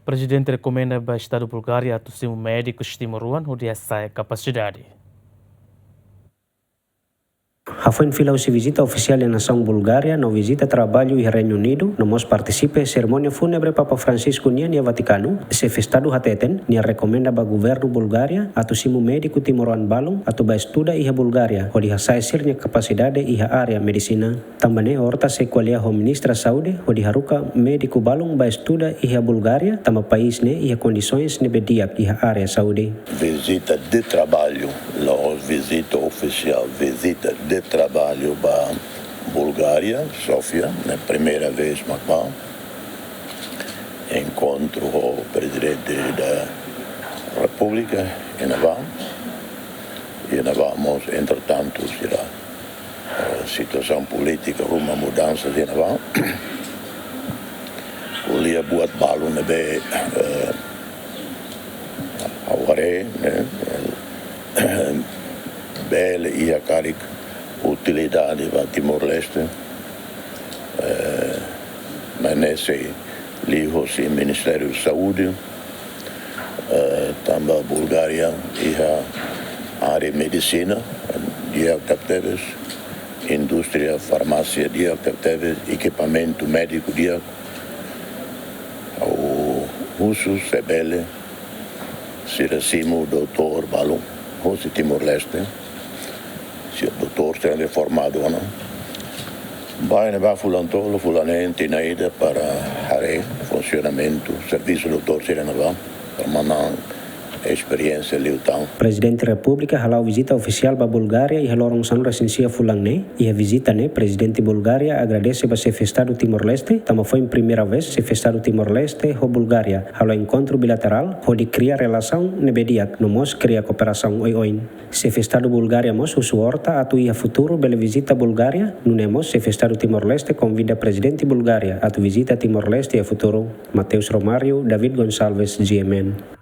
Presidente recomenda para o Estado Bulgária atuar um médico estimulam o dia sai capacidade. Foi fila se visita oficial na nação Bulgária, no visita trabalho e Reino Unido, no mos participe a cerimônia fúnebre Papa Francisco nia Vaticano, se festado hateten, nia recomenda ba governo Bulgária, atu simu médico timoran balong, atu ba estuda iha Bulgária, o diha saisirnya capacidade iha área medicina. Também horta se qualia ho ministra saúde, o diha ruka médico balong ba estuda iha Bulgária, tama país ne iha condições ne bediak iha área saúde. Visita de trabalho, la visita oficial, visita de trabalho para Bulgária, Sofia, na primeira vez Macau. Encontro o presidente da República e vamos, entretanto, será a situação política, uma mudança de Naval. O dia buat balu nebe aware, bele ia carik utilidade para Timor-Leste, mas nesse livro o Ministério da Saúde, também a Bulgária e a área de medicina, dia capteves, indústria, farmácia, dia capteves, equipamento médico, dia o russo, sebele, Siracimo, doutor Balum, Rossi Timor-Leste, se o doutor se é formado ou não. Vai levar fulantolo, fulanente na ida para funcionamento, serviço doutor Sirenavá, para mandar experiência liutão. Presidente da República halau visita oficial para Bulgária e halorong san recensia fulangne e a visita ne presidente Bulgária agradece para se festado Timor-Leste, tama foi em primeira vez se festado Timor-Leste ho Bulgária, halo encontro bilateral ho de cria relação ne bediak no mos cria cooperação oi-oin. Se festado Bulgária mos usu horta atu ia futuro bele visita Bulgária, nunemos se festado Timor-Leste convida presidente Bulgária atu visita Timor-Leste a futuro. Mateus Romário, David Gonçalves, GMN.